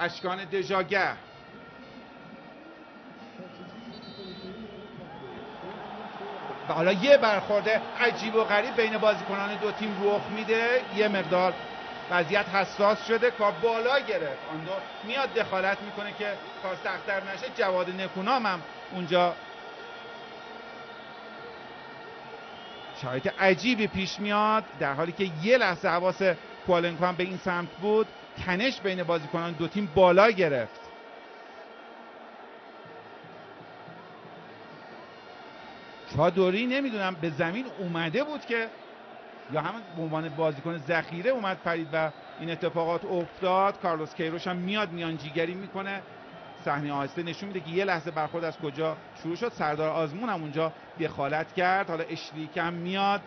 اشکان دژاگه. و حالا یه برخورد عجیب و غریب بین بازیکنان دو تیم رخ میده. یه مقدار وضعیت حساس شده، کار بالا گرفت. آندو میاد دخالت میکنه که کار سخت‌تر نشه. جواد نکونام هم اونجا شرایط عجیبی پیش میاد، در حالی که یه لحظه حواس کوالنکو هم به این سمت بود. تنش بین بازیکنان دو تیم بالا گرفت. چادری نمیدونم به زمین اومده بود که یا همون به عنوان بازیکن ذخیره اومد پرید و این اتفاقات افتاد. کارلوس کیروش هم میاد میانجیگری میکنه. صحنه آهسته نشون میده که یه لحظه برخورد از کجا شروع شد. سردار آزمون هم اونجا دخالت کرد. حالا اشلیک هم میاد.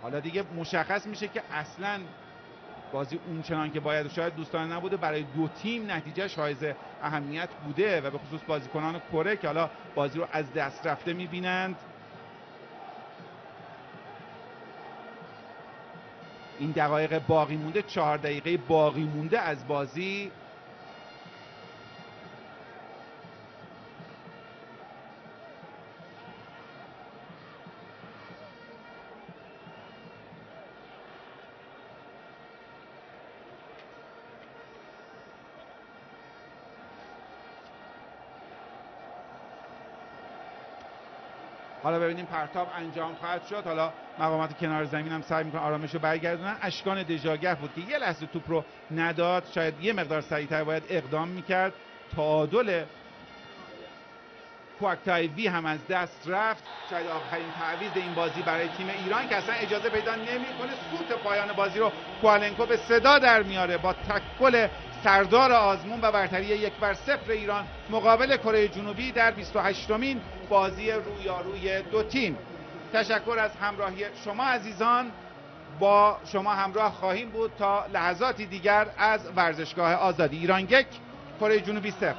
حالا دیگه مشخص میشه که اصلا بازی اونچنان که باید شاید دوستانه نبوده. برای دو تیم نتیجهش حائز اهمیت بوده و به خصوص بازیکنان کره که حالا بازی رو از دست رفته میبینند. این دقایق باقی مونده، 4 دقیقه باقی مونده از بازی. حالا ببینیم پرتاب انجام خواهد شد. حالا مقامات کنار زمین هم سعی میکنن آرامش رو برگردونن. اشکان دژاگه بود که یه لحظه توپ رو نداد. شاید یه مقدار سریعتر باید اقدام میکرد. تعادل کوکتایوی هم از دست رفت. شاید آخرین تعویض این بازی برای تیم ایران که اصلا اجازه پیدا نمیکنه. سوت پایان بازی رو کوالنکو به صدا در میاره با تکل سردار آزمون و برتری 1-0 ایران مقابل کره جنوبی در 28مین بازی رویاروی دو تیم. تشکر از همراهی شما عزیزان. با شما همراه خواهیم بود تا لحظاتی دیگر از ورزشگاه آزادی. ایران 1 کره جنوبی 0.